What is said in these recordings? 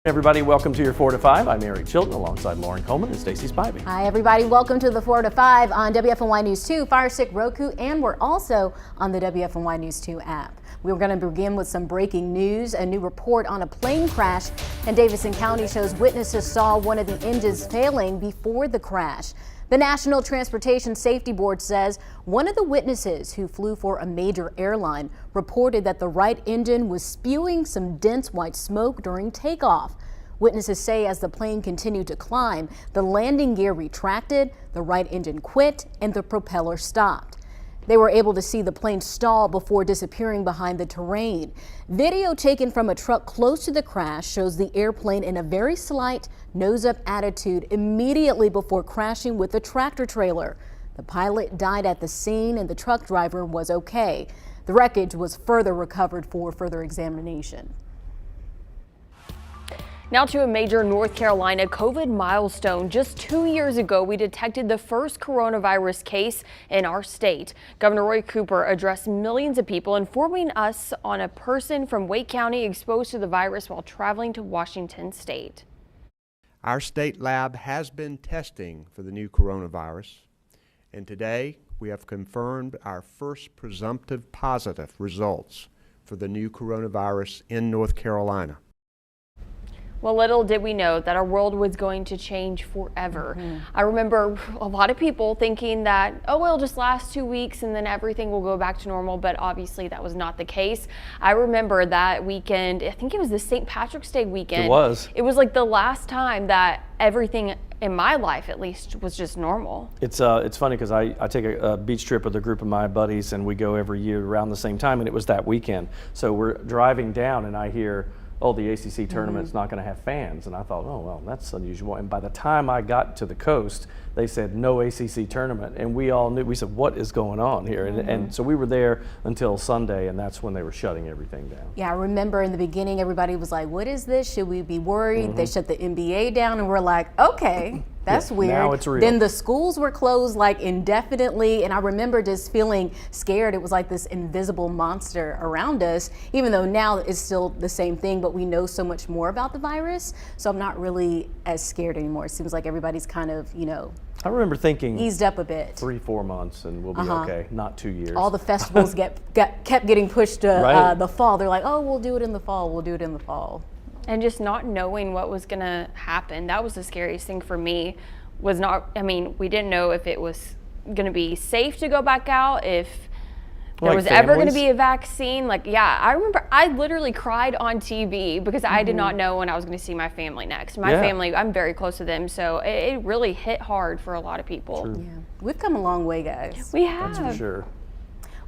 Everybody, welcome to your 4 to 5. I'm Eric Chilton alongside Lauren Coleman and Stacey Spivey. Hi, everybody. Welcome to the 4 to 5 on WFNY News 2, Fire Stick, Roku, and we're also on the WFNY News 2 app. We're going to begin with some breaking news. A new report on a plane crash in Davidson County shows witnesses saw one of the engines failing before the crash. The National Transportation Safety Board says one of the witnesses who flew for a major airline reported that the right engine was spewing some dense white smoke during takeoff. Witnesses say as the plane continued to climb, the landing gear retracted, the right engine quit, and the propeller stopped. They were able to see the plane stall before disappearing behind the terrain. Video taken from a truck close to the crash shows the airplane in a very slight nose-up attitude immediately before crashing with the tractor trailer. The pilot died at the scene and the truck driver was okay. The wreckage was further recovered for further examination. Now to a major North Carolina COVID milestone. Just 2 years ago, we detected the first coronavirus case in our state. Governor Roy Cooper addressed millions of people, informing us on a person from Wake County exposed to the virus while traveling to Washington state. Our state lab has been testing for the new coronavirus, and today we have confirmed our first presumptive positive results for the new coronavirus in North Carolina. Well, little did we know that our world was going to change forever. I remember a lot of people thinking that, oh, it'll just last 2 weeks and then everything will go back to normal, but obviously that was not the case. I remember that weekend, I think it was the St. Patrick's Day weekend. It was. It was like the last time that everything in my life, at least, was just normal. It's funny because I take a beach trip with a group of my buddies and we go every year around the same time, and it was that weekend. So we're driving down and I hear, oh, the ACC tournament's not going to have fans. And I thought, oh, well, that's unusual. And by the time I got to the coast, they said no ACC tournament. And we all knew, we said, what is going on here? And so we were there until Sunday, and that's when they were shutting everything down. Yeah, I remember in the beginning, everybody was like, what is this? Should we be worried? They shut the NBA down, and we're like, okay. That's weird. Now it's real. Then the schools were closed like indefinitely, and I remember just feeling scared. It was like this invisible monster around us, even though now it's still the same thing, but we know so much more about the virus, so I'm not really as scared anymore. It seems like everybody's kind of, I remember thinking eased up a bit. 3-4 months and we'll be okay, not 2 years. All the festivals kept getting pushed to Right. the fall. They're like, oh, we'll do it in the fall, we'll do it in the fall. And just not knowing what was going to happen. That was the scariest thing for me. We didn't know if it was going to be safe to go back out, if there was ever going to be a vaccine. I remember I literally cried on TV because I did not know when I was going to see my family next. My family, I'm very close to them, so it really hit hard for a lot of people. True. Yeah, we've come a long way, guys. We have. That's for sure.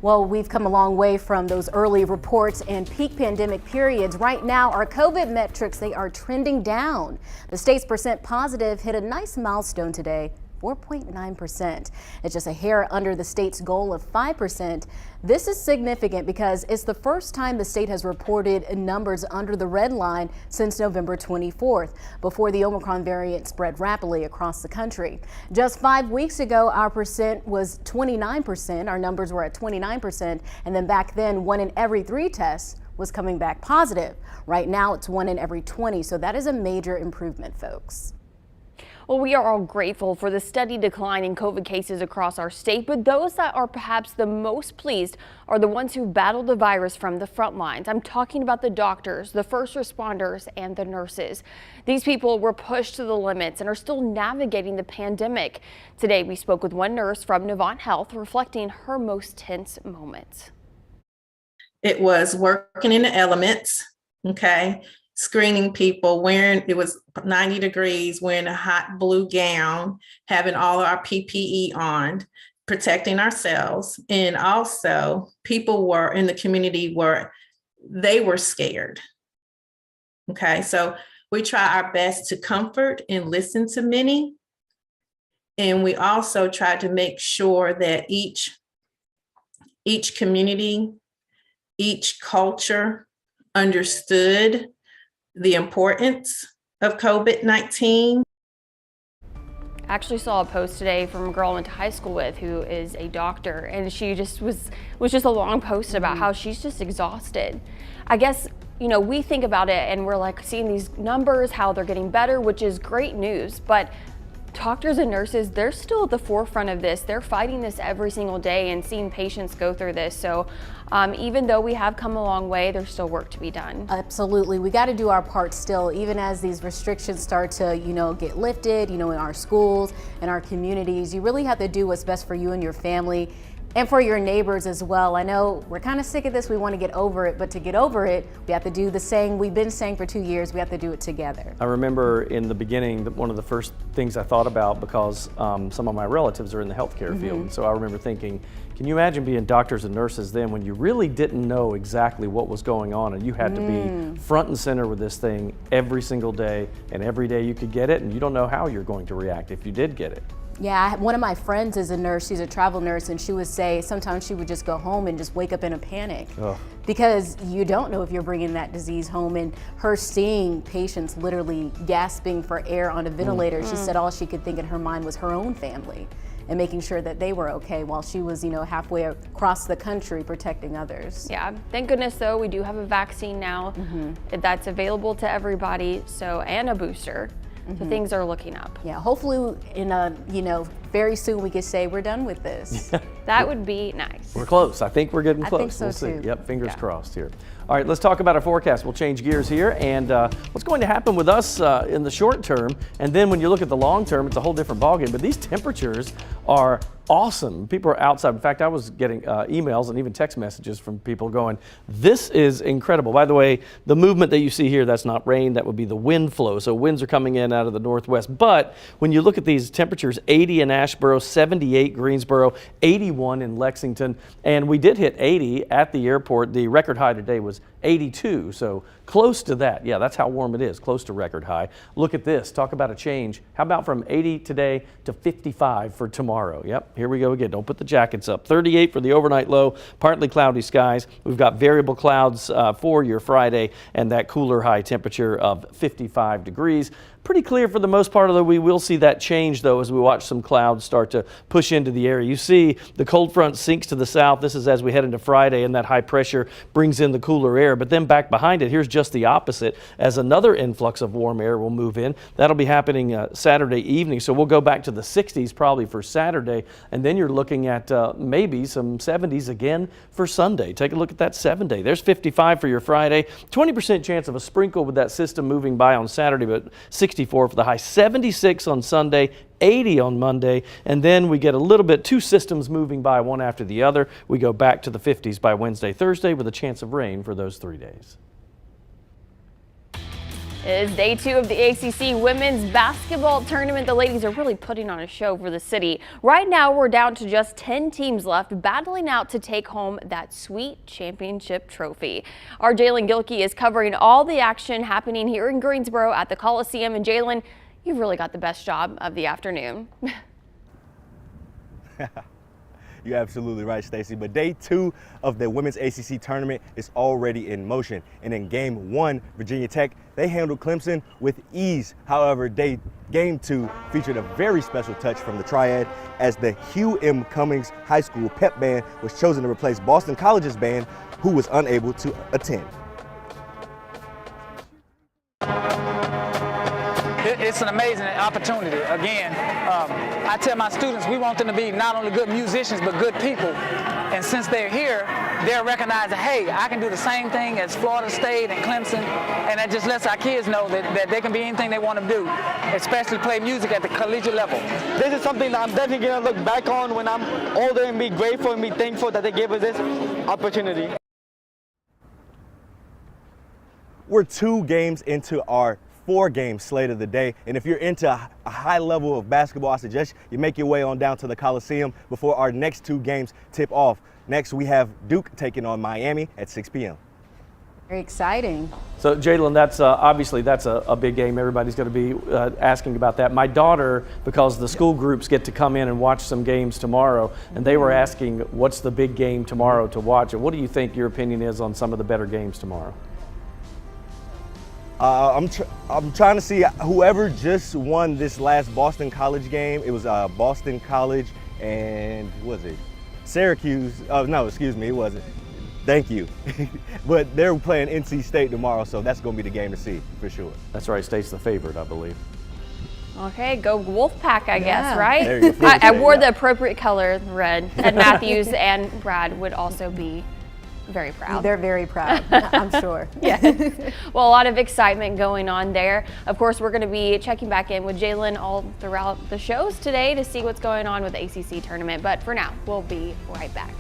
Well, we've come a long way from those early reports and peak pandemic periods. Right now, our COVID metrics, they are trending down. The state's percent positive hit a nice milestone today, 4.9%. It's just a hair under the state's goal of 5%. This is significant because it's the first time the state has reported numbers under the red line since November 24th, before the Omicron variant spread rapidly across the country. Just 5 weeks ago, our percent was 29%. Our numbers were at 29%. And then back then, 1 in every 3 tests was coming back positive. Right now, it's 1 in every 20. So that is a major improvement, folks. Well, we are all grateful for the steady decline in COVID cases across our state, but those that are perhaps the most pleased are the ones who battled the virus from the front lines. I'm talking about the doctors, the first responders, and the nurses. These people were pushed to the limits and are still navigating the pandemic. Today, we spoke with one nurse from Lamont Health, reflecting her most tense moments. It was working in the elements, okay? Screening people, it was 90 degrees, wearing a hot blue gown, having all of our PPE on, protecting ourselves. And also people were in the community they were scared. Okay, so we try our best to comfort and listen to many. And we also try to make sure that each community, each culture understood the importance of COVID-19. I actually saw a post today from a girl I went to high school with who is a doctor, and she just was just a long post about how she's just exhausted. I guess you know, we think about it and we're like seeing these numbers, how they're getting better, which is great news. But doctors and nurses, they're still at the forefront of this. They're fighting this every single day and seeing patients go through this. So even though we have come a long way, there's still work to be done. Absolutely. We got to do our part still, even as these restrictions start to, get lifted, in our schools and our communities. You really have to do what's best for you and your family and for your neighbors as well. I know we're kind of sick of this. We want to get over it, but to get over it, we have to do the saying we've been saying for 2 years. We have to do it together. I remember in the beginning, one of the first things I thought about, because some of my relatives are in the healthcare field. So I remember thinking, can you imagine being doctors and nurses then when you really didn't know exactly what was going on and you had to be front and center with this thing every single day, and every day you could get it and you don't know how you're going to react if you did get it. Yeah, one of my friends is a nurse. She's a travel nurse, and she would say sometimes she would just go home and just wake up in a panic because you don't know if you're bringing that disease home. And her seeing patients literally gasping for air on a ventilator, she said all she could think in her mind was her own family and making sure that they were okay while she was, halfway across the country protecting others. Yeah, thank goodness though, we do have a vaccine now that's available to everybody, and a booster. So things are looking up. Yeah, hopefully very soon we could say we're done with this. That would be nice. We're close. I think we're getting close. I think so We'll see. too. Yep, fingers crossed here. All right, let's talk about our forecast. We'll change gears here, and what's going to happen with us in the short term, and then when you look at the long term, it's a whole different ballgame. But these temperatures are awesome. People are outside. In fact, I was getting emails and even text messages from people going, this is incredible. By the way, the movement that you see here, that's not rain, that would be the wind flow. So winds are coming in out of the northwest. But when you look at these temperatures, 80 in Asheboro, 78 Greensboro, 81 in Lexington, and we did hit 80 at the airport. The record high today was 82, so close to that. Yeah, that's how warm it is, close to record high. Look at this, talk about a change. How about from 80 today to 55 for tomorrow? Yep, here we go again. Don't put the jackets up. 38 for the overnight low, partly cloudy skies. We've got variable clouds for your Friday, and that cooler high temperature of 55 degrees. Pretty clear for the most part, although we will see that change though as we watch some clouds start to push into the area. You see the cold front sinks to the south. This is as we head into Friday, and that high pressure brings in the cooler air. But then back behind it, here's just the opposite, as another influx of warm air will move in. That'll be happening Saturday evening. So we'll go back to the 60s probably for Saturday, and then you're looking at maybe some 70s again for Sunday. Take a look at that 7-day. There's 55 for your Friday. 20% chance of a sprinkle with that system moving by on Saturday, but 64 for the high. 76 on Sunday, 80 on Monday, and then we get a little bit, two systems moving by one after the other. We go back to the 50s by Wednesday, Thursday, with a chance of rain for those 3 days. It is day 2 of the ACC women's basketball tournament. The ladies are really putting on a show for the city. Right now, we're down to just 10 teams left, battling out to take home that sweet championship trophy. Our Jalen Gilkey is covering all the action happening here in Greensboro at the Coliseum. And Jalen, you've really got the best job of the afternoon. You're absolutely right, Stacey. But day 2 of the women's ACC tournament is already in motion. And in game 1, Virginia Tech, they handled Clemson with ease. However, game 2 featured a very special touch from the Triad, as the Hugh M. Cummings High School pep band was chosen to replace Boston College's band, who was unable to attend. It's an amazing opportunity. Again, I tell my students we want them to be not only good musicians but good people. And since they're here, they're recognizing, hey, I can do the same thing as Florida State and Clemson, and that just lets our kids know that they can be anything they want to do, especially play music at the collegiate level. This is something that I'm definitely going to look back on when I'm older and be grateful and be thankful that they gave us this opportunity. We're 2 games into our 4-game slate of the day, and if you're into a high level of basketball, I suggest you make your way on down to the Coliseum before our next 2 games tip off. Next, we have Duke taking on Miami at 6 p.m. Very exciting. So Jalen, that's obviously that's a big game. Everybody's going to be asking about that. My daughter, because the school groups get to come in and watch some games tomorrow, and they were asking what's the big game tomorrow to watch. And what do you think your opinion is on some of the better games tomorrow? I'm trying to see whoever just won this last Boston College game. It was Boston College and, what was it? Syracuse. Oh, no, excuse me, it wasn't. Thank you. But they're playing NC State tomorrow, so that's going to be the game to see for sure. That's right. State's the favorite, I believe. Okay, go Wolfpack, I guess, right? There you go. I wore the appropriate color, red. Ed Matthews and Brad would also be very proud. They're very proud, I'm sure. Yes. Well, a lot of excitement going on there. Of course, we're going to be checking back in with Jalen all throughout the shows today to see what's going on with the ACC tournament. But for now, we'll be right back.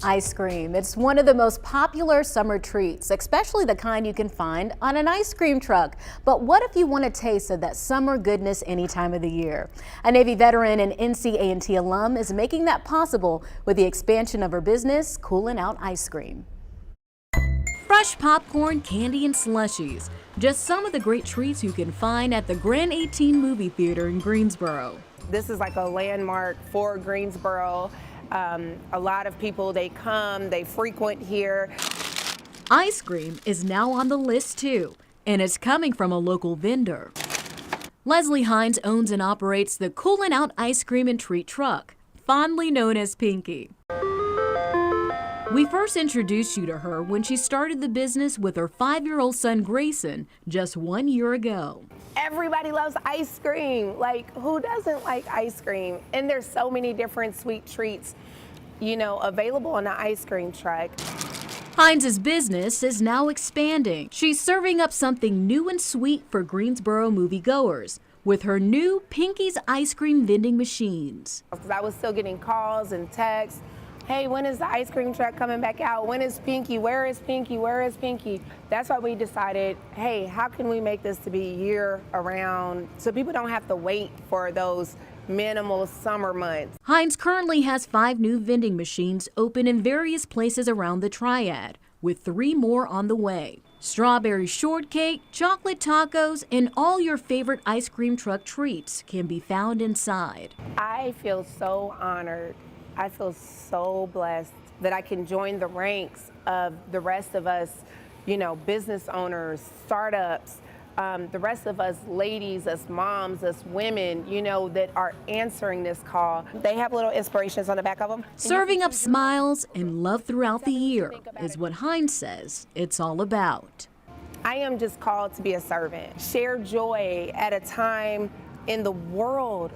Ice cream. It's one of the most popular summer treats, especially the kind you can find on an ice cream truck. But what if you want a taste of that summer goodness any time of the year? A Navy veteran and NC&T alum is making that possible with the expansion of her business, Coolin' Out Ice Cream. Fresh popcorn, candy, and slushies. Just some of the great treats you can find at the Grand 18 Movie Theater in Greensboro. This is like a landmark for Greensboro. A lot of people, they come, they frequent here. Ice cream is now on the list too, and it's coming from a local vendor. Leslie Hines owns and operates the Coolin' Out Ice Cream and Treat Truck, fondly known as Pinky. We first introduced you to her when she started the business with her 5-year-old son Grayson just 1 year ago. Everybody loves ice cream. Like, who doesn't like ice cream? And there's so many different sweet treats, you know, available on the ice cream truck. Hines' business is now expanding. She's serving up something new and sweet for Greensboro moviegoers with her new Pinky's ice cream vending machines. Because I was still getting calls and texts. Hey, when is the ice cream truck coming back out? When is Pinky? Where is Pinky? Where is Pinky? That's why we decided, hey, how can we make this to be year around so people don't have to wait for those minimal summer months. Hines currently has 5 new vending machines open in various places around the Triad, with 3 more on the way. Strawberry shortcake, chocolate tacos, and all your favorite ice cream truck treats can be found inside. I feel so honored. I feel so blessed that I can join the ranks of the rest of us, you know, business owners, startups, the rest of us ladies, us moms, us women, you know, that are answering this call. They have little inspirations on the back of them. Serving up smiles and love throughout the year is what Heinz says it's all about. I am just called to be a servant. Share joy at a time in the world,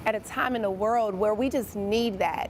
where we just need that.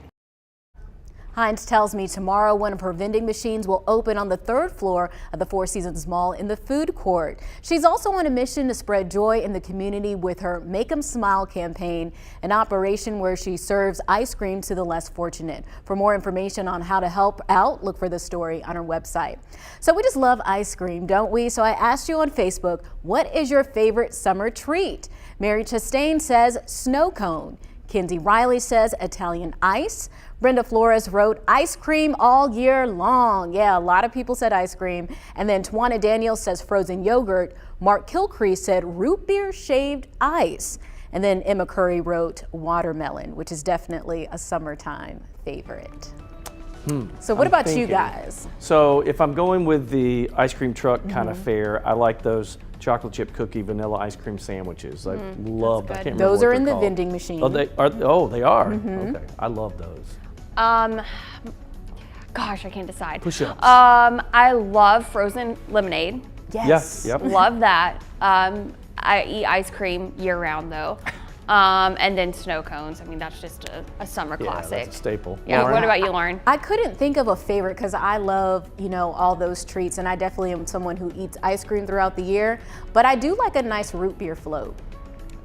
Heinz tells me tomorrow one of her vending machines will open on the 3rd floor of the Four Seasons Mall in the food court. She's also on a mission to spread joy in the community with her Make 'em Smile campaign, an operation where she serves ice cream to the less fortunate. For more information on how to help out, look for the story on her website. So we just love ice cream, don't we? So I asked you on Facebook, what is your favorite summer treat? Mary Chastain says snow cone. Kenzie Riley says Italian ice. Brenda Flores wrote ice cream all year long. Yeah, a lot of people said ice cream. And then Tawana Daniels says frozen yogurt. Mark Kilcree said root beer shaved ice. And then Emma Curry wrote watermelon, which is definitely a summertime favorite. So what about you guys? So if I'm going with the ice cream truck kind of fare, I like those chocolate chip cookie vanilla ice cream sandwiches. I love them. Those are in the vending machine. Oh, they are. Oh, they are. Okay, I love those. Gosh, I can't decide. Push-ups. I love frozen lemonade. Yes. Yep. Love that. I eat ice cream year round though. And then snow cones. I mean, that's just a summer classic. That's a staple. Yeah. Lauren? What about you, Lauren? I couldn't think of a favorite because I love, you know, all those treats, and I definitely am someone who eats ice cream throughout the year, but I do like a nice root beer float.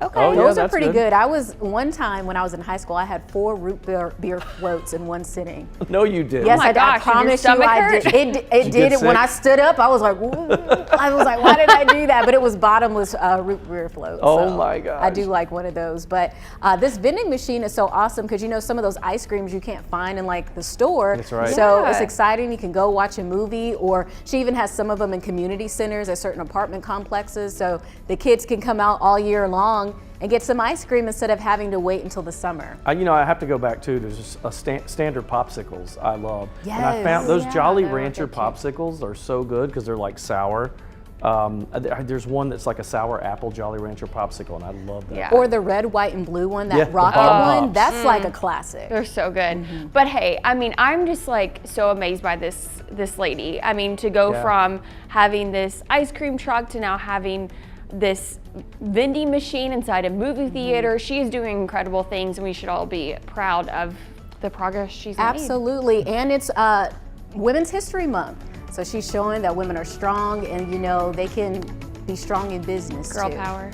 Okay. Oh, yeah, Those are that's pretty good. good. I was one time when I was in high school, I had 4 root beer floats in one sitting. No, you did. Yes, my I gosh, did your promise you stomach I hurt? did. It you did get it when I sick? stood up. I was like, ooh. I was like, why did I do that? But it was bottomless root beer float. Oh so my gosh. I do like one of those. But this vending machine is so awesome because you know some of those ice creams you can't find in like the store. That's right. So Yeah. it's exciting. You can go watch a movie, or she even has some of them in community centers at certain apartment complexes. So the kids can come out all year long and get some ice cream instead of having to wait until the summer. You know, I have to go back to, there's just a standard popsicles I love. And I Yes. found those Yeah, Jolly they're Rancher cute. popsicles are so good because they're like sour. There's one that's like a sour apple Jolly Rancher popsicle, and I love that. Yeah. Or the red, white, and blue one, that Yeah, the rocket Bomb one, Pops. that's like a classic. They're so good. But hey, I mean, I'm just like so amazed by this lady. I mean, to go Yeah. from having this ice cream truck to now having this vending machine inside a movie theater. She is doing incredible things, and we should all be proud of the progress she's made. Absolutely, and it's Women's History Month. So she's showing that women are strong, and you know, they can be strong in business Girl too. power.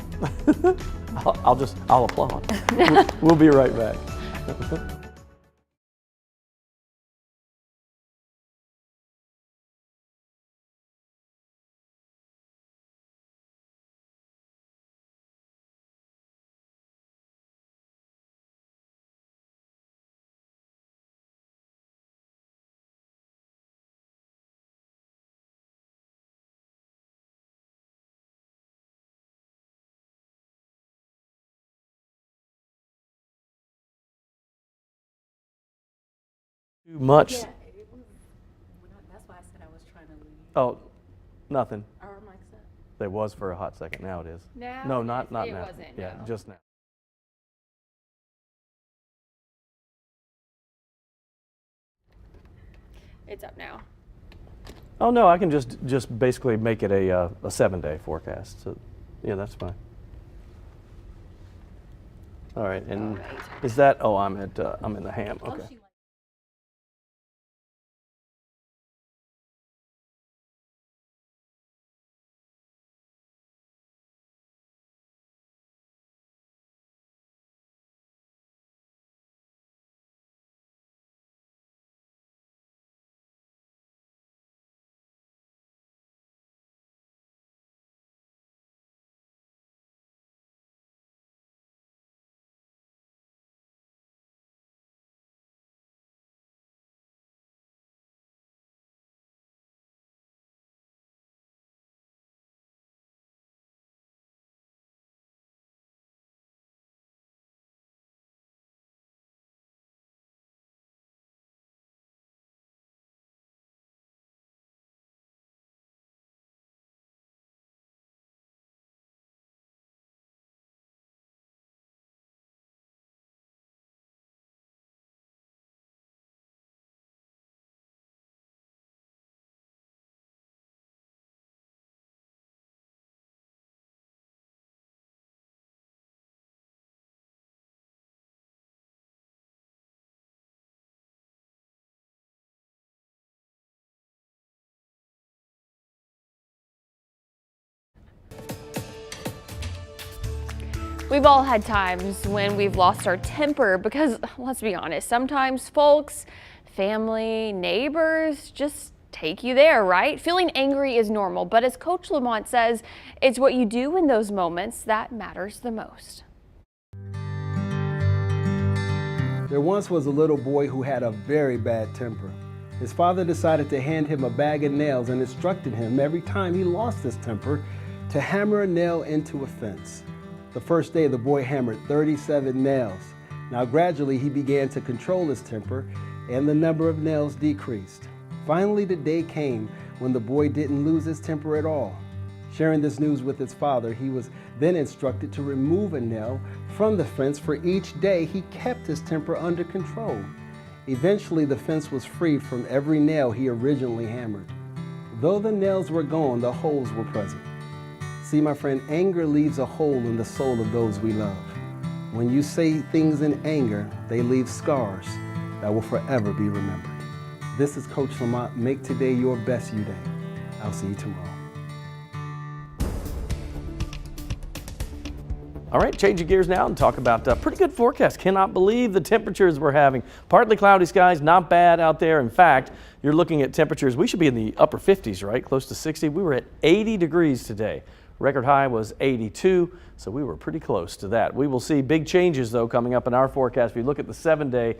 I'll applaud. We'll be right back. Too much. That's why I said I was trying to leave. Oh, nothing. Our mic's up. There was for a hot second. Now it is. Now No, it not is. now. It wasn't, Yeah, no. just now. It's up now. Oh no, I can just basically make it a 7-day forecast. So yeah, that's fine. All right, and is that? Oh, I'm in the ham. Okay. We've all had times when we've lost our temper because, let's be honest, sometimes folks, family, neighbors just take you there, right? Feeling angry is normal, but as Coach Lamont says, it's what you do in those moments that matters the most. There once was a little boy who had a very bad temper. His father decided to hand him a bag of nails and instructed him every time he lost his temper to hammer a nail into a fence. The first day, the boy hammered 37 nails. Now gradually he began to control his temper and the number of nails decreased. Finally, the day came when the boy didn't lose his temper at all. Sharing this news with his father, he was then instructed to remove a nail from the fence for each day he kept his temper under control. Eventually, the fence was freed from every nail he originally hammered. Though the nails were gone, the holes were present. See, my friend, anger leaves a hole in the soul of those we love. When you say things in anger, they leave scars that will forever be remembered. This is Coach Lamont. Make today your best you day. I'll see you tomorrow. All right, changing gears now and talk about pretty good forecast. Cannot believe the temperatures we're having. Partly cloudy skies, not bad out there. In fact, you're looking at temperatures, we should be in the upper 50s, right? Close to 60. We were at 80 degrees today. Record high was 82, so we were pretty close to that. We will see big changes, though, coming up in our forecast. If you look at the 7-day,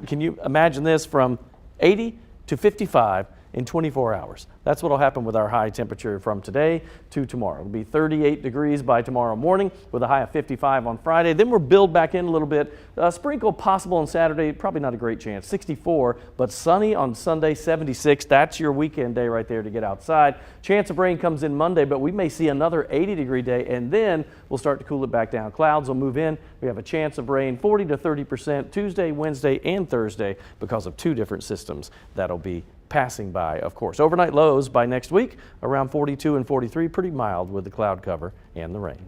can you imagine this, from 80 to 55 in 24 hours? That's what will happen with our high temperature from today to tomorrow. It'll be 38 degrees by tomorrow morning with a high of 55 on Friday. Then we'll build back in a little bit. Sprinkle possible on Saturday, probably not a great chance. 64, but sunny on Sunday, 76. That's your weekend day right there to get outside. Chance of rain comes in Monday, but we may see another 80-degree day, and then we'll start to cool it back down. Clouds will move in. We have a chance of rain, 40 to 30% Tuesday, Wednesday, and Thursday because of two different systems that'll be passing by, of course. Overnight lows by next week around 42 and 43, pretty mild with the cloud cover and the rain.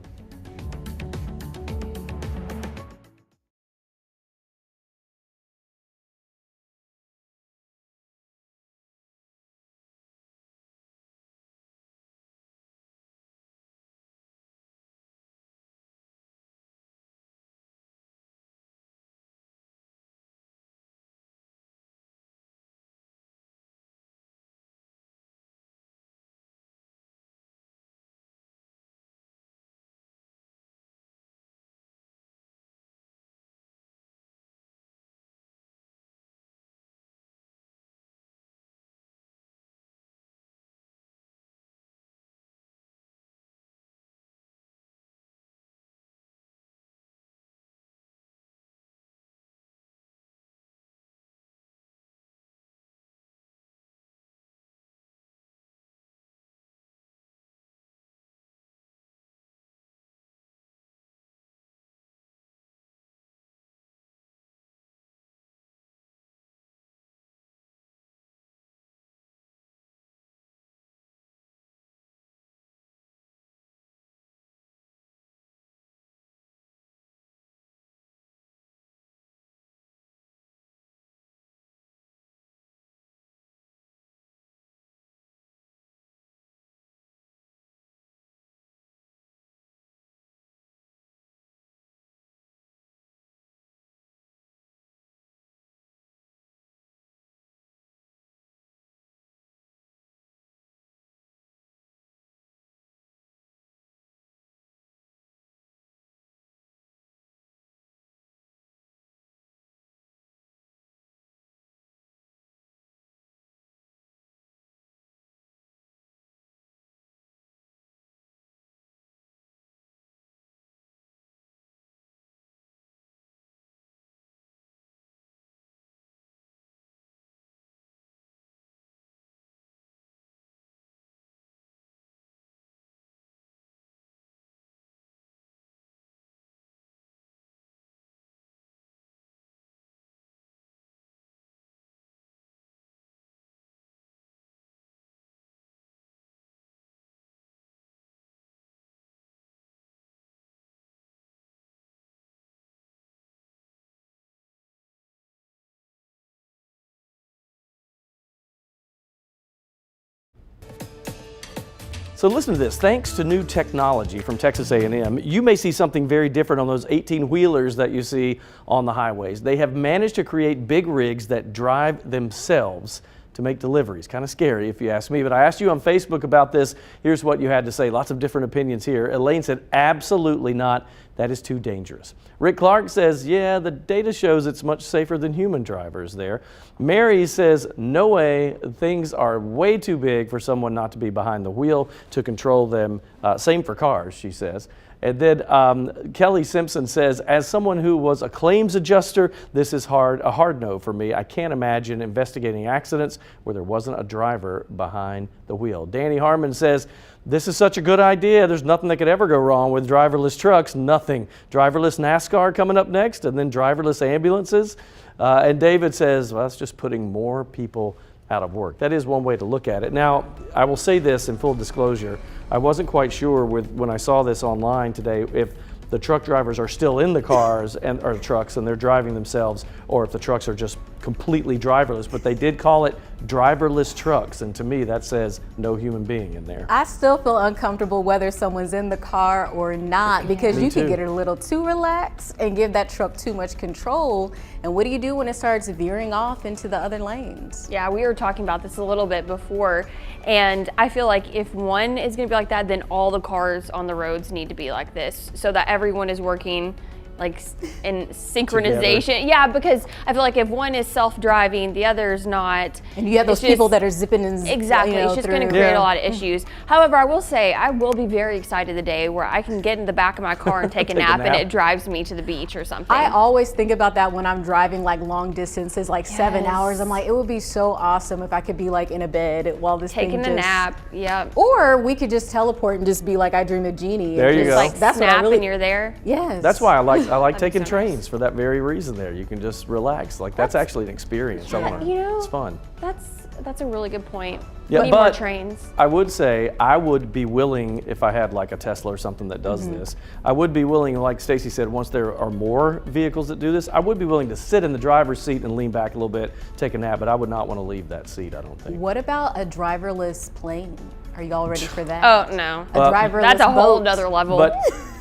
So listen to this. Thanks to new technology from Texas A&M, you may see something very different on those 18-wheelers that you see on the highways. They have managed to create big rigs that drive themselves to make deliveries. Kind of scary if you ask me, but I asked you on Facebook about this. Here's what you had to say. Lots of different opinions here. Elaine said, absolutely not. That is too dangerous. Rick Clark says, yeah, the data shows it's much safer than human drivers there. Mary says, no way, things are way too big for someone not to be behind the wheel to control them. Same for cars, she says. And then Kelly Simpson says, as someone who was a claims adjuster, this is a hard no for me. I can't imagine investigating accidents where there wasn't a driver behind the wheel. Danny Harmon says, this is such a good idea. There's nothing that could ever go wrong with driverless trucks. Nothing. Driverless NASCAR coming up next, and then driverless ambulances. And David says, well, that's just putting more people out of work. That is one way to look at it. Now, I will say this in full disclosure. I wasn't quite sure when I saw this online today if the truck drivers are still in the cars or trucks and they're driving themselves, or if the trucks are just completely driverless, but they did call it driverless trucks, and to me that says no human being in there. I still feel uncomfortable whether someone's in the car or not, because you can get a little too relaxed and give that truck too much control. And what do you do when it starts veering off into the other lanes? Yeah, we were talking about this a little bit before, and I feel like if one is going to be like that, then all the cars on the roads need to be like this, so that everyone is working like in synchronization. Together. Yeah, because I feel like if one is self-driving, the other is not. And you have those people that are zipping and exactly. It's just going to create a lot of issues. However, I will say I will be very excited the day where I can get in the back of my car and take a nap, and it drives me to the beach or something. I always think about that when I'm driving like long distances, like 7 hours. I'm like, it would be so awesome if I could be like in a bed while this taking thing a nap. Yeah. Or we could just teleport and just be like I Dream of Jeannie. There and you just, go. like, that's snap what I really, and you're there. Yes. That's why I like taking trains for that very reason there. You can just relax. Like that's actually an experience. Yeah, it's fun. That's a really good point. Yeah, we need more trains. I would say I would be willing, if I had like a Tesla or something that does this, I would be willing, like Stacy said, once there are more vehicles that do this, I would be willing to sit in the driver's seat and lean back a little bit, take a nap, but I would not want to leave that seat, I don't think. What about a driverless plane? Are you all ready for that? Oh, no. A driverless That's a whole boat. other level.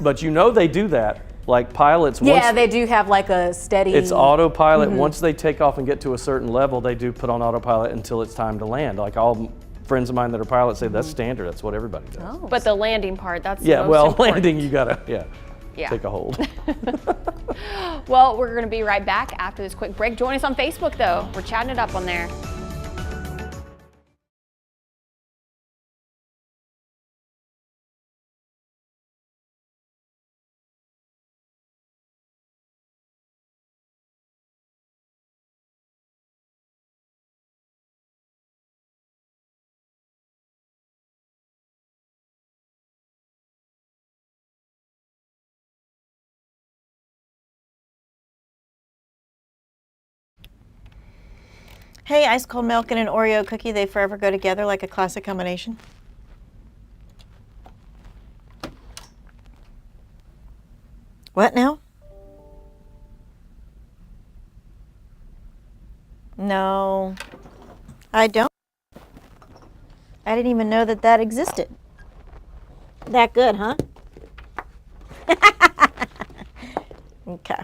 But you know they do that. Like pilots, they do have like a steady. It's autopilot. Once they take off and get to a certain level, they do put on autopilot until it's time to land. Like all friends of mine that are pilots say that's standard. That's what everybody does. Oh. But the landing part, that's yeah. the most Well, important. landing you gotta take a hold. Well, we're going to be right back after this quick break. Join us on Facebook though. We're chatting it up on there. Hey, ice cold milk and an Oreo cookie, they forever go together like a classic combination. What now? No, I don't. I didn't even know that that existed. That good, huh? Okay.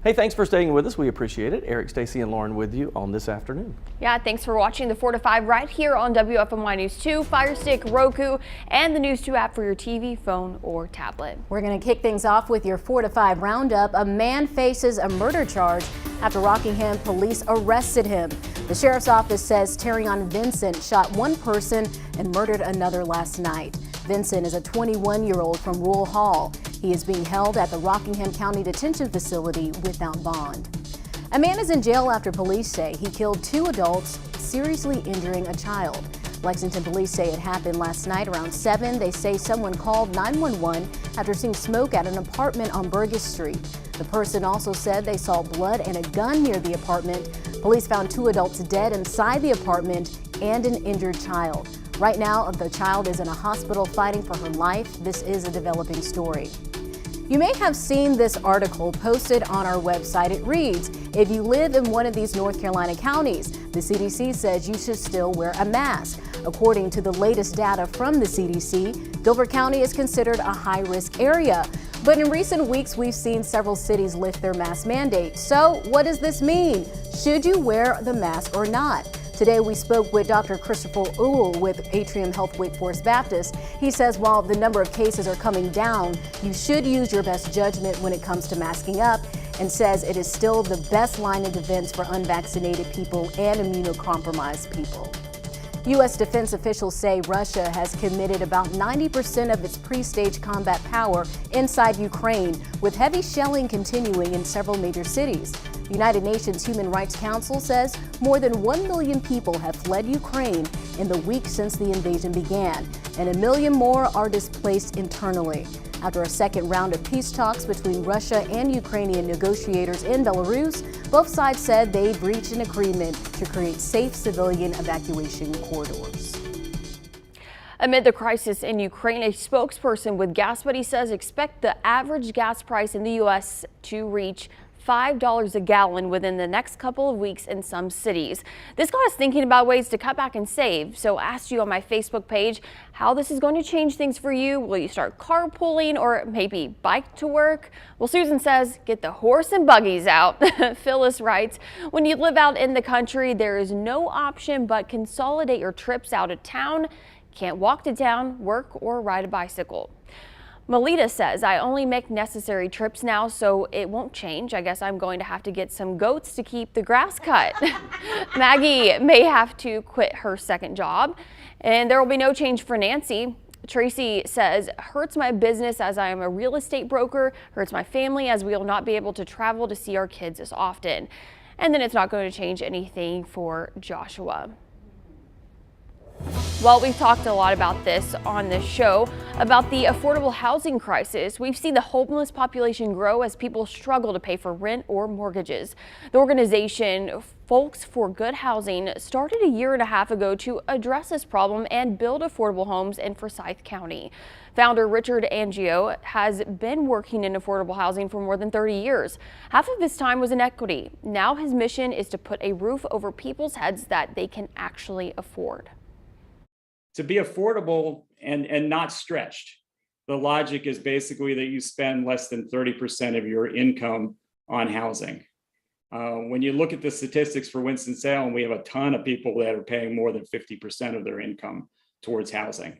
Hey, thanks for staying with us. We appreciate it. Eric, Stacy, and Lauren with you on this afternoon. Yeah, thanks for watching the 4 to 5 right here on WFMY News 2, Fire Stick, Roku, and the News 2 app for your TV, phone, or tablet. We're going to kick things off with your 4 to 5 roundup. A man faces a murder charge after Rockingham police arrested him. The sheriff's office says Terrion Vincent shot one person and murdered another last night. Vincent is a 21-year-old from Rural Hall. He is being held at the Rockingham County Detention Facility without bond. A man is in jail after police say he killed 2 adults, seriously injuring a child. Lexington police say it happened last night around 7. They say someone called 911 after seeing smoke at an apartment on Burgess Street. The person also said they saw blood and a gun near the apartment. Police found 2 adults dead inside the apartment and an injured child. Right now, the child is in a hospital fighting for her life. This is a developing story. You may have seen this article posted on our website. It reads, if you live in one of these North Carolina counties, the CDC says you should still wear a mask. According to the latest data from the CDC, Gilbert County is considered a high-risk area. But in recent weeks, we've seen several cities lift their mask mandate. So what does this mean? Should you wear the mask or not? Today, we spoke with Dr. Christopher Uhl with Atrium Health Wake Forest Baptist. He says while the number of cases are coming down, you should use your best judgment when it comes to masking up, and says it is still the best line of defense for unvaccinated people and immunocompromised people. U.S. defense officials say Russia has committed about 90% of its pre-stage combat power inside Ukraine, with heavy shelling continuing in several major cities. The United Nations Human Rights Council says more than 1 million people have fled Ukraine in the week since the invasion began, and 1 million more are displaced internally. After a second round of peace talks between Russia and Ukrainian negotiators in Belarus, both sides said they reached an agreement to create safe civilian evacuation corridors. Amid the crisis in Ukraine, a spokesperson with Gas Buddy says expect the average gas price in the U.S. to reach $5 a gallon within the next couple of weeks in some cities. This got us thinking about ways to cut back and save. So I asked you on my Facebook page how this is going to change things for you. Will you start carpooling or maybe bike to work? Well, Susan says get the horse and buggies out. Phyllis writes, when you live out in the country, there is no option but consolidate your trips out of town. Can't walk to town, work, or ride a bicycle. Melita says, I only make necessary trips now, so it won't change. I guess I'm going to have to get some goats to keep the grass cut. Maggie may have to quit her second job, and there will be no change for Nancy. Tracy says, hurts my business as I am a real estate broker, hurts my family as we will not be able to travel to see our kids as often. And then it's not going to change anything for Joshua. Well, we've talked a lot about this on this show, about the affordable housing crisis. We've seen the homeless population grow as people struggle to pay for rent or mortgages. The organization Folks for Good Housing started a year and a half ago to address this problem and build affordable homes in Forsyth County. Founder Richard Angio has been working in affordable housing for more than 30 years. Half of his time was in equity. Now his mission is to put a roof over people's heads that they can actually afford. To be affordable and not stretched. The logic is basically that you spend less than 30% of your income on housing. When you look at the statistics for Winston-Salem, we have a ton of people that are paying more than 50% of their income towards housing.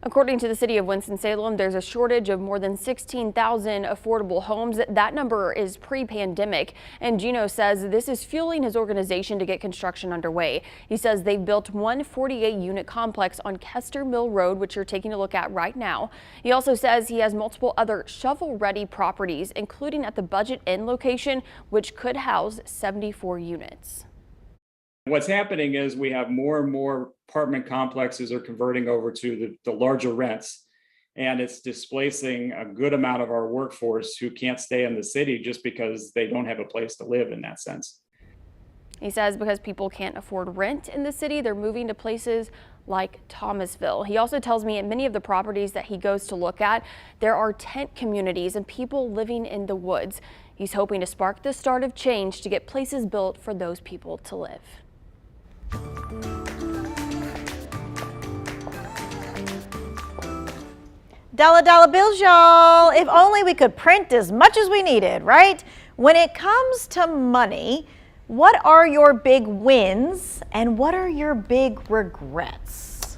According to the city of Winston-Salem, there's a shortage of more than 16,000 affordable homes. That number is pre-pandemic, and Gino says this is fueling his organization to get construction underway. He says they've built one 48-unit complex on Kester Mill Road, which you're taking a look at right now. He also says he has multiple other shovel-ready properties, including at the Budget Inn location, which could house 74 units. What's happening is we have more and more apartment complexes are converting over to the larger rents, and it's displacing a good amount of our workforce who can't stay in the city just because they don't have a place to live in that sense. He says because people can't afford rent in the city, they're moving to places like Thomasville. He also tells me at many of the properties that he goes to look at, there are tent communities and people living in the woods. He's hoping to spark the start of change to get places built for those people to live. Dollar bills, y'all. If only we could print as much as we needed, right? when it comes to money, what are your big wins and what are your big regrets?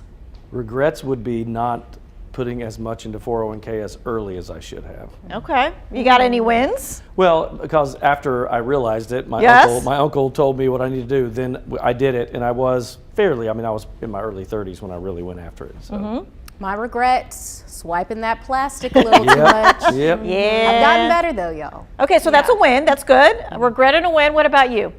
Regrets would be not putting as much into 401k as early as I should have. Okay. You got any wins? Well, because after I realized it, my uncle told me what I need to do. Then I did it, and I was I was in my early 30s when I really went after it. So. My regrets, swiping that plastic a little too much. Yep. Yeah. I've gotten better though, y'all. Okay, so that's a win. That's good. A regret and a win. What about you?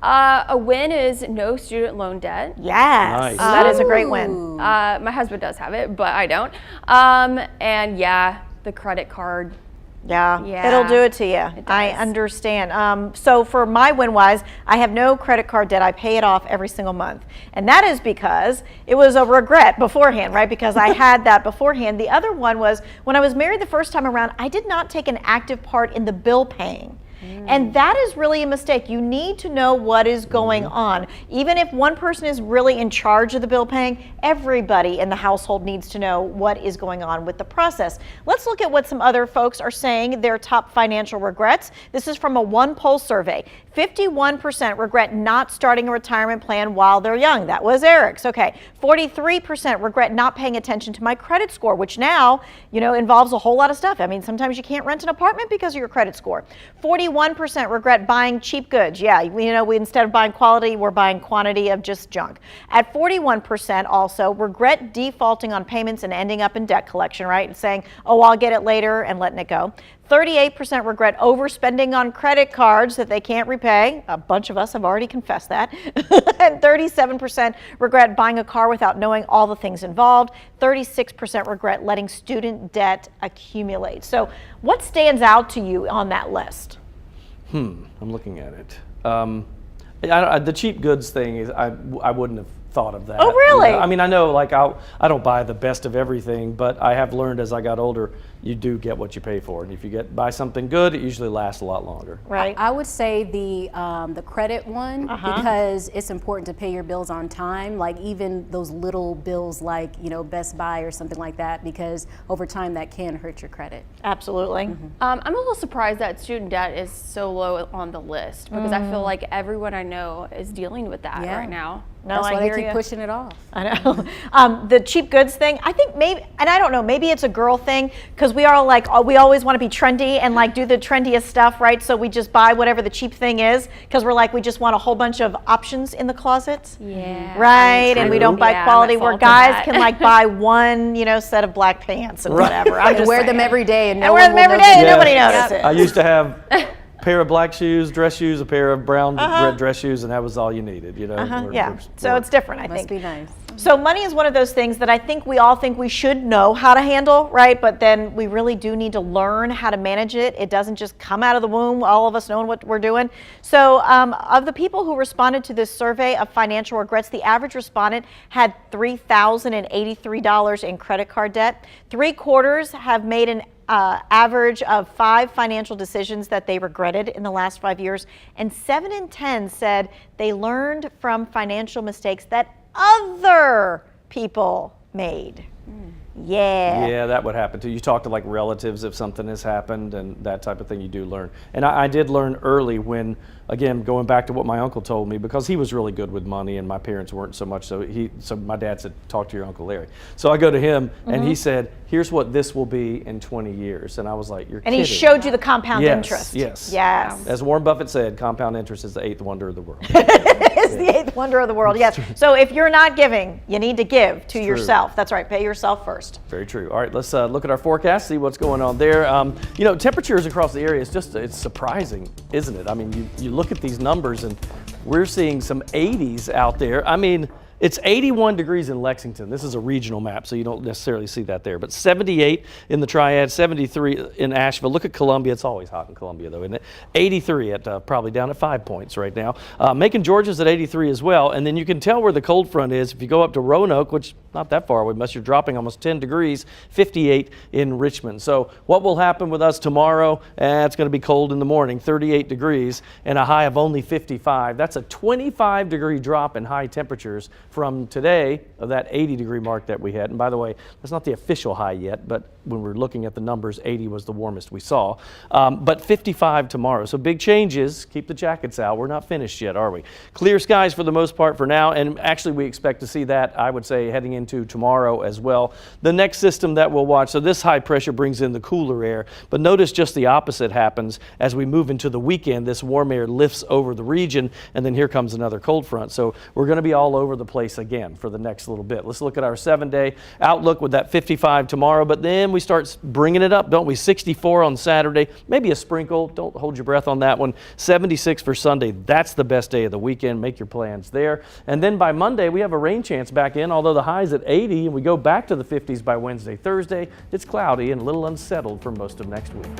A win is no student loan debt. Yes. Nice. That is a great win. My husband does have it, but I don't. And yeah, the credit card. Yeah, Yeah. it'll do it to you. I understand. So for my win-wise, I have no credit card debt. I pay it off every single month. And that is because it was a regret beforehand, right? Because I had that beforehand. The other one was when I was married the first time around, I did not take an active part in the bill paying. And that is really a mistake. You need to know what is going on. Even if one person is really in charge of the bill paying, everybody in the household needs to know what is going on with the process. Let's look at what some other folks are saying their top financial regrets. This is from a OnePoll survey. 51% regret not starting a retirement plan while they're young. That was Eric's. Okay. 43% regret not paying attention to my credit score, which now, involves a whole lot of stuff. I mean, sometimes you can't rent an apartment because of your credit score. 41% regret buying cheap goods. Yeah, we instead of buying quality, we're buying quantity of just junk. At 41% also regret defaulting on payments and ending up in debt collection, right? And saying, oh, I'll get it later and letting it go. 38% regret overspending on credit cards that they can't repay. A bunch of us have already confessed that. And 37% regret buying a car without knowing all the things involved. 36% regret letting student debt accumulate. So what stands out to you on that list? I'm looking at it. The cheap goods thing is I wouldn't have thought of that. Oh, really? I mean, I know I don't buy the best of everything, but I have learned as I got older, you do get what you pay for. And if you buy something good, it usually lasts a lot longer. Right. I would say the credit one because it's important to pay your bills on time, like even those little bills like, Best Buy or something like that, because over time that can hurt your credit. Absolutely. I'm a little surprised that student debt is so low on the list because I feel like everyone I know is dealing with that right now. No, That's why I they keep hear pushing it off. I know. The cheap goods thing, I think maybe, and I don't know, maybe it's a girl thing because we are like, we always want to be trendy and like do the trendiest stuff, right? So we just buy whatever the cheap thing is because we're like, we just want a whole bunch of options in the closet. Yeah. Right, and we don't buy quality where guys can like buy one, set of black pants and whatever. I'm just wear saying. them every day and wear them every day and nobody notices. I used to have pair of black shoes, dress shoes, a pair of brown red dress shoes, and that was all you needed, Yeah, so it's different, I think. Must be nice. So money is one of those things that I think we all think we should know how to handle, right? But then we really do need to learn how to manage it. It doesn't just come out of the womb, all of us knowing what we're doing. So of the people who responded to this survey of financial regrets, the average respondent had $3,083 in credit card debt. 3/4 have made an average of 5 financial decisions that they regretted in the last 5 years, and 7 in 10 said they learned from financial mistakes that other people made. Yeah, that would happen too. You talk to like relatives if something has happened and that type of thing, you do learn. And I did learn early when, again, going back to what my uncle told me, because he was really good with money and my parents weren't so much, so my dad said, talk to your Uncle Larry. So I go to him and he said, here's what this will be in 20 years. And I was like, you're kidding. And he showed you the compound interest. Yes. Yes. As Warren Buffett said, compound interest is the 8th wonder of the world. It's the 8th wonder of the world, yes. So if you're not giving, you need to give to yourself. That's right, pay yourself first. Very true. All right, let's look at our forecast, see what's going on there. Temperatures across the area, it's surprising, isn't it? I mean, you look at these numbers and we're seeing some 80s out there. I mean, it's 81 degrees in Lexington. This is a regional map, so you don't necessarily see that there. But 78 in the Triad, 73 in Asheville. Look at Columbia. It's always hot in Columbia, though, isn't it? 83 at probably down at 5 points right now. Macon, Georgia's at 83 as well. And then you can tell where the cold front is if you go up to Roanoke, which not that far away, unless you're dropping almost 10 degrees, 58 in Richmond. So what will happen with us tomorrow? It's going to be cold in the morning, 38 degrees, and a high of only 55. That's a 25-degree drop in high temperatures from today of that 80-degree mark that we had. And by the way, that's not the official high yet, but when we're looking at the numbers, 80 was the warmest we saw. But 55 tomorrow. So big changes. Keep the jackets out. We're not finished yet, are we? Clear skies for the most part for now. And actually, we expect to see that, I would say, heading into tomorrow as well. The next system that we'll watch, so this high pressure brings in the cooler air. But notice just the opposite happens as we move into the weekend. This warm air lifts over the region, and then here comes another cold front. So we're going to be all over the place again for the next little bit. Let's look at our 7-day outlook with that 55 tomorrow, but then we start bringing it up, don't we? 64 on Saturday, maybe a sprinkle. Don't hold your breath on that one. 76 for Sunday. That's the best day of the weekend. Make your plans there. And then by Monday, we have a rain chance back in, although the high's at 80, and we go back to the 50s by Wednesday. Thursday, it's cloudy and a little unsettled for most of next week.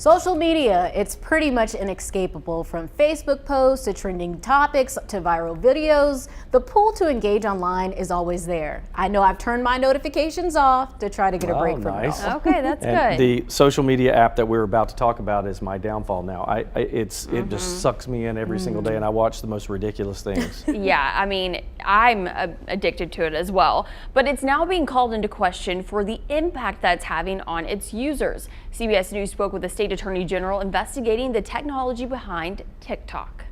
Social media, it's pretty much inescapable. From Facebook posts to trending topics to viral videos, the pull to engage online is always there. I know I've turned my notifications off to try to get a break from it all. Okay, that's And good. the social media app that we're about to talk about is my downfall now. It just sucks me in every single day, and I watch the most ridiculous things. Yeah, I mean, I'm addicted to it as well, but it's now being called into question for the impact that's having on its users. CBS News spoke with the state attorney general investigating the technology behind TikTok.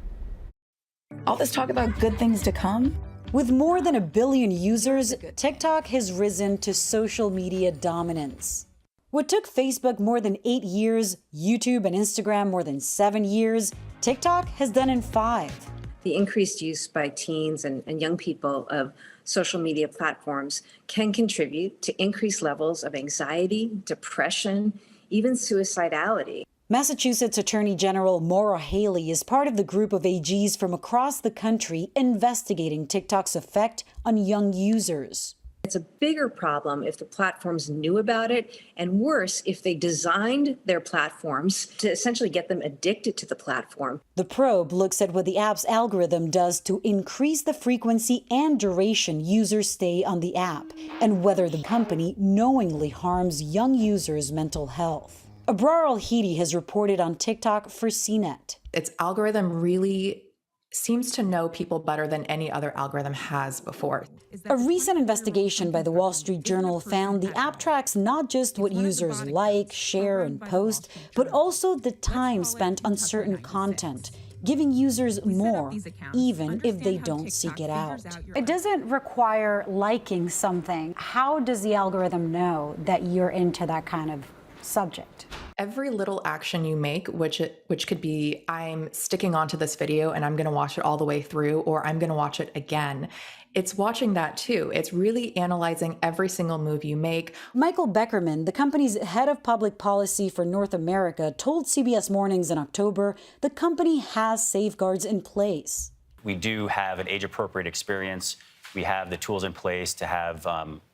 All this talk about good things to come? With more than 1 billion users, TikTok has risen to social media dominance. What took Facebook more than 8 years, YouTube and Instagram more than 7 years, TikTok has done in 5. The increased use by teens and young people of social media platforms can contribute to increased levels of anxiety, depression, even suicidality. Massachusetts Attorney General Maura Haley is part of the group of AGs from across the country investigating TikTok's effect on young users. It's a bigger problem if the platforms knew about it, and worse, if they designed their platforms to essentially get them addicted to the platform. The probe looks at what the app's algorithm does to increase the frequency and duration users stay on the app, and whether the company knowingly harms young users' mental health. Abrar Al-Hidi has reported on TikTok for CNET. Its algorithm really seems to know people better than any other algorithm has before. A recent investigation by the Wall Street Journal found the app tracks not just what users like, share, and post, but also the time spent on certain content, giving users more, even if they don't seek it out. It doesn't require liking something. How does the algorithm know that you're into that kind of subject? Every little action you make, which could be, I'm sticking onto this video and I'm going to watch it all the way through, or I'm going to watch it again. It's watching that too. It's really analyzing every single move you make. Michael Beckerman, the company's head of public policy for North America, told CBS Mornings in October the company has safeguards in place. We do have an age-appropriate experience. We have the tools in place to have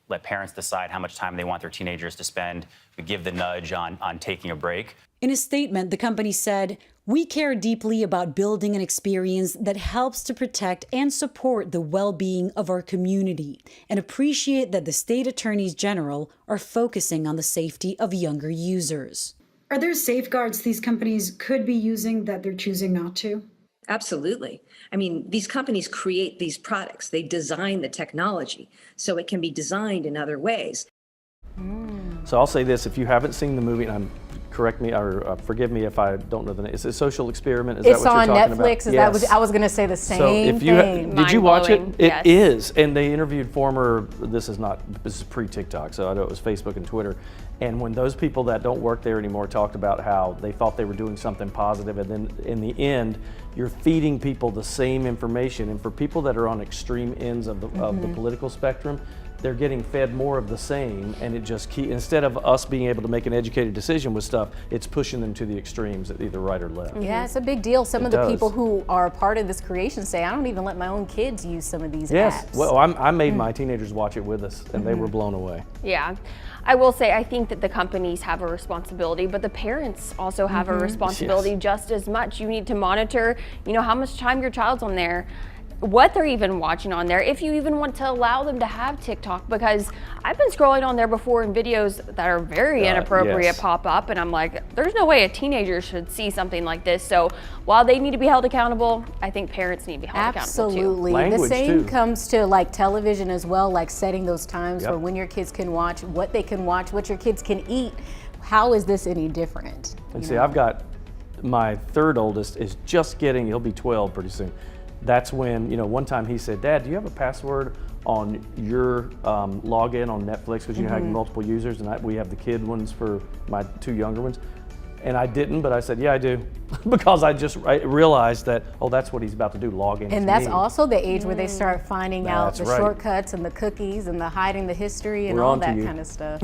let parents decide how much time they want their teenagers to spend. We give the nudge on taking a break. In a statement, the company said, "We care deeply about building an experience that helps to protect and support the well-being of our community and appreciate that the state attorneys general are focusing on the safety of younger users." Are there safeguards these companies could be using that they're choosing not to? Absolutely. I mean, these companies create these products. They design the technology, so it can be designed in other ways. So I'll say this, if you haven't seen the movie, and correct me or forgive me if I don't know the name, is it Social Experiment? Is it's that what you're talking on about? Netflix. Yes. I was going to say the same so if you thing. Did you watch it? Yes. It is. And they interviewed this is pre-TikTok, so I know it was Facebook and Twitter. And when those people that don't work there anymore talked about how they thought they were doing something positive, and then in the end, you're feeding people the same information. And for people that are on extreme ends of the political spectrum, they're getting fed more of the same, and it just instead of us being able to make an educated decision with stuff, it's pushing them to the extremes, either right or left. Yeah, it's a big deal. Some of the people who are part of this creation say, I don't even let my own kids use some of these apps. Yes, well, I made my teenagers watch it with us, and they were blown away. Yeah. I will say, I think that the companies have a responsibility, but the parents also have a responsibility just as much. You need to monitor, how much time your child's on there, what they're even watching on there, if you even want to allow them to have TikTok, because I've been scrolling on there before and videos that are very inappropriate pop up, and I'm like, there's no way a teenager should see something like this. So while they need to be held accountable, I think parents need to be held accountable too. Absolutely. The same comes to like television as well, like setting those times for when your kids can watch, what they can watch, what your kids can eat. How is this any different? And see, I've got my third oldest is just he'll be 12 pretty soon. That's when, one time he said, Dad, do you have a password on your login on Netflix? Because you have multiple users, and we have the kid ones for my two younger ones. And I didn't, but I said, yeah, I do. Because I realized that, that's what he's about to do, log in. And that's also the age where they start finding out the shortcuts and the cookies and the hiding the history and all that kind of stuff.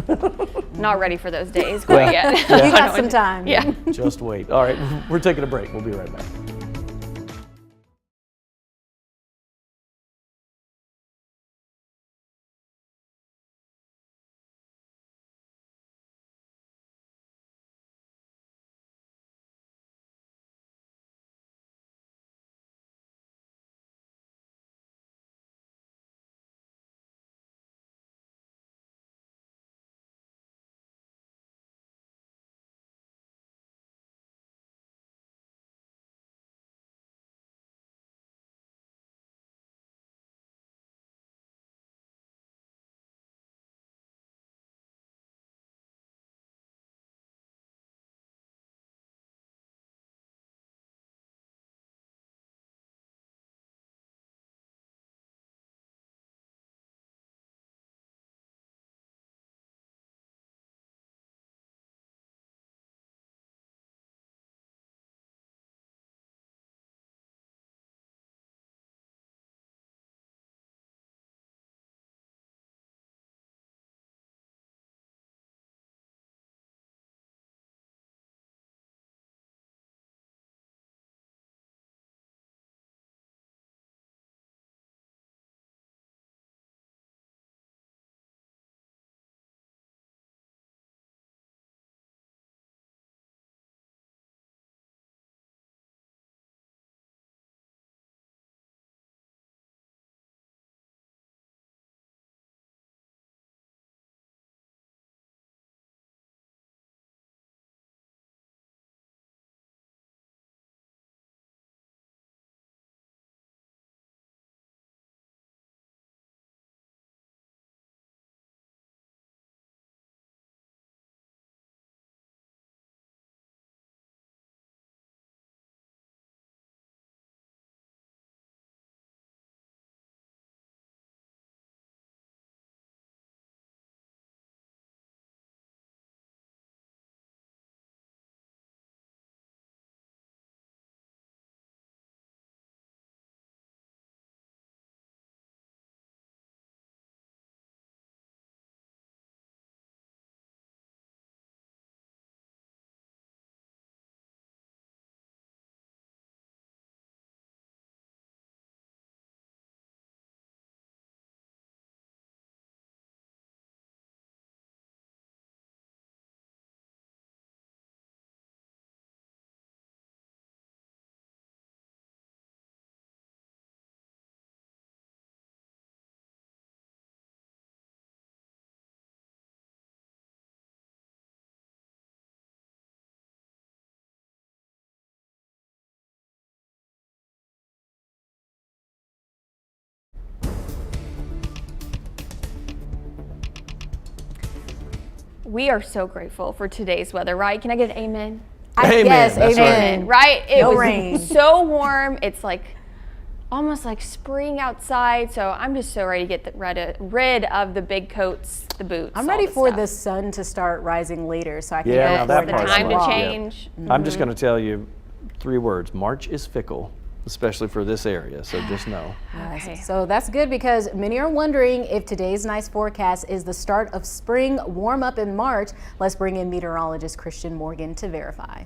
Not ready for those days quite yet. You got some time. Yeah. Just wait. All right, we're taking a break. We'll be right back. we are so grateful for today's weather, right? Can I get an amen? Amen. Yes, That's amen. Right? It No was rain. so warm. It's like almost like spring outside. So I'm just so ready to get rid of the big coats, the boots. I'm all ready the for stuff. the sun to start rising later so I can Yeah, go now for that a part's nice time to walk. change. I'm just going to tell you 3 words. March is fickle, especially for this area. So just know. Yes. Okay. So that's good because many are wondering if today's nice forecast is the start of spring warm up in March. Let's bring in meteorologist Christian Morgan to verify.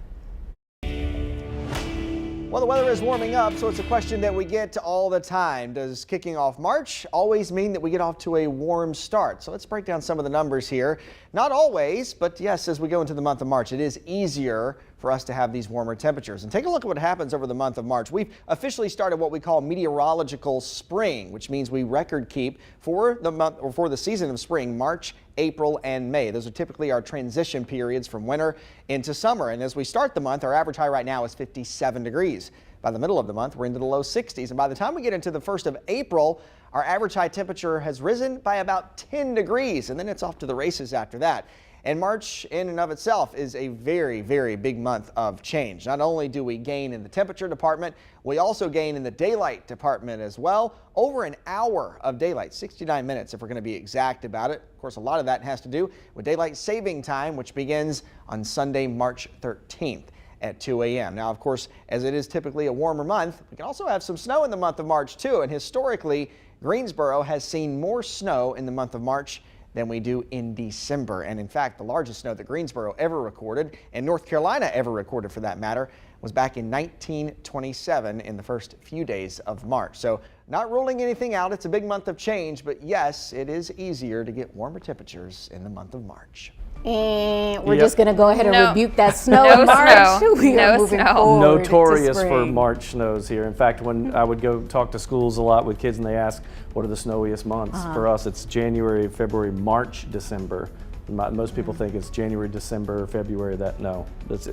Well, the weather is warming up, so it's a question that we get all the time. Does kicking off March always mean that we get off to a warm start? So let's break down some of the numbers here. Not always, but yes, as we go into the month of March, it is easier for us to have these warmer temperatures. And take a look at what happens over the month of March. We've officially started what we call meteorological spring, which means we record keep for the month or for the season of spring, March, April, and May. Those are typically our transition periods from winter into summer. And as we start the month, our average high right now is 57 degrees. By the middle of the month, we're into the low 60s. And by the time we get into the 1st of April, our average high temperature has risen by about 10 degrees. And then it's off to the races after that. And March in and of itself is a very, very big month of change. Not only do we gain in the temperature department, we also gain in the daylight department as well. Over an hour of daylight, 69 minutes if we're going to be exact about it. Of course, a lot of that has to do with daylight saving time, which begins on Sunday, March 13th at 2 a.m. Now, of course, as it is typically a warmer month, we can also have some snow in the month of March too. And historically, Greensboro has seen more snow in the month of March than we do in December. And in fact, the largest snow that Greensboro ever recorded, and North Carolina ever recorded for that matter, was back in 1927 in the first few days of March. So not ruling anything out. It's a big month of change, but yes, it is easier to get warmer temperatures in the month of March. And we're just going to go ahead and rebuke that snow No in March. snow. We are No moving snow. forward to Notorious for spring. March snows here. In fact, when I would go talk to schools a lot with kids and they ask, what are the snowiest months? For us, it's January, February, March, December. Most people think it's January, December, February.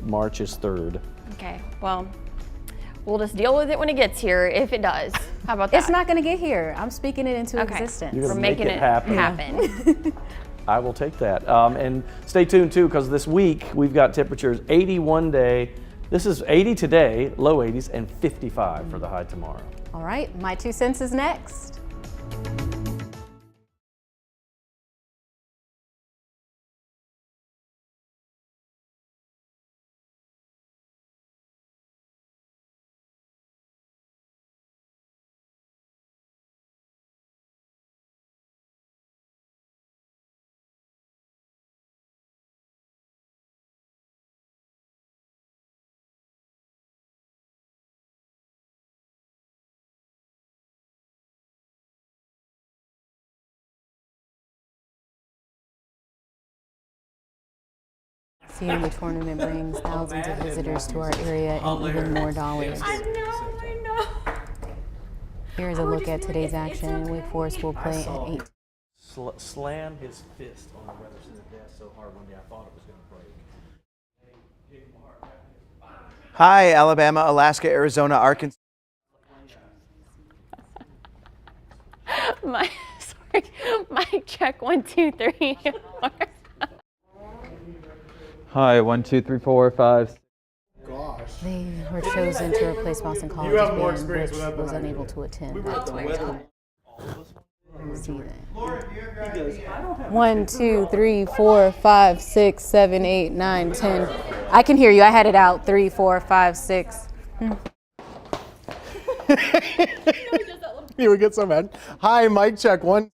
March is 3rd. Okay, well, we'll just deal with it when it gets here, if it does. How about that? It's not going to get here. I'm speaking it into existence. You're We're gonna make making it it happen. happen. I will take that. And stay tuned too, because this week we've got temperatures 80 one day. This is 80 today, low 80s, and 55 for the high tomorrow. All right, my 2 cents is next. Seeing the tournament brings thousands of visitors to our area and even more dollars. I know. Here's a look at today's action. Wake Forest will play at 8. Slam his fist on the weather center desk so hard one day I thought it was going to break. Hi, Alabama, Alaska, Arizona, Arkansas. Mic check 1, 2, 3. Hi, 1, 2, 3, 4, 5. They were chosen to replace Boston College band, which was unable to attend that tonight's See that. 1, 2, 3, 4, 5, 6, 7, 8, 9, 10. I can hear you. I had it out. 3, 4, 5, 6. You would get so mad. Hi, mic check 1.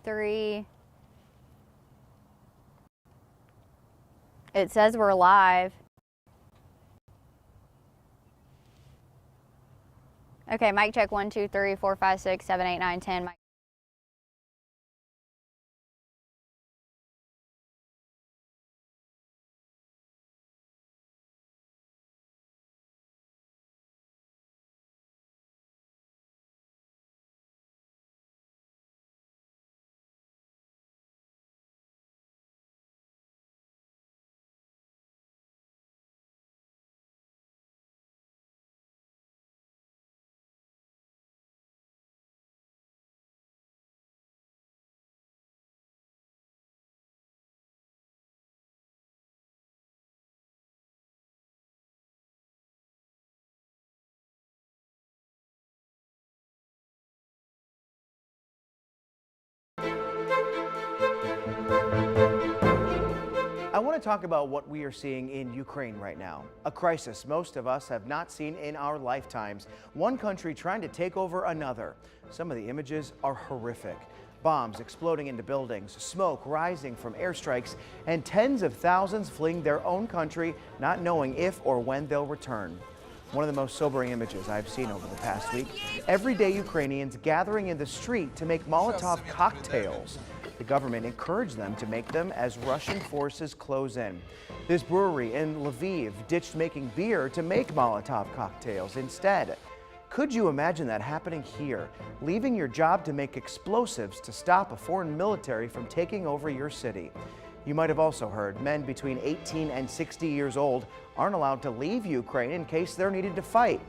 Three. It says we're live. Okay, mic check 1, 2, 3, 4, 5, 6, 7, 8, 9, 10. Mic I want to talk about what we are seeing in Ukraine right now. A crisis most of us have not seen in our lifetimes. One country trying to take over another. Some of the images are horrific. Bombs exploding into buildings, smoke rising from airstrikes, and tens of thousands fleeing their own country, not knowing if or when they'll return. One of the most sobering images I've seen over the past week. Everyday Ukrainians gathering in the street to make Molotov cocktails. The government encouraged them to make them as Russian forces close in. This brewery in Lviv ditched making beer to make Molotov cocktails instead. Could you imagine that happening here? Leaving your job to make explosives to stop a foreign military from taking over your city. You might have also heard men between 18 and 60 years old aren't allowed to leave Ukraine in case they're needed to fight.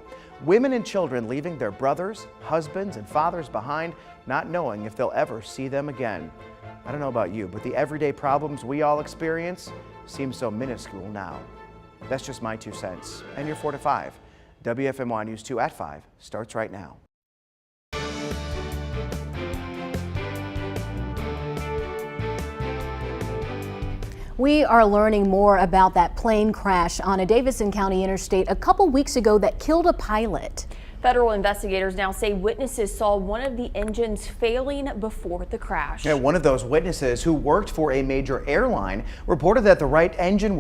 Women and children leaving their brothers, husbands, and fathers behind, not knowing if they'll ever see them again. I don't know about you, but the everyday problems we all experience seem so minuscule now. That's just my 2 cents. And you're 4 to 5. WFMY News 2 at 5 starts right now. We are learning more about that plane crash on a Davidson County interstate a couple weeks ago that killed a pilot. Federal investigators now say witnesses saw one of the engines failing before the crash. Yeah, one of those witnesses who worked for a major airline reported that the right engine was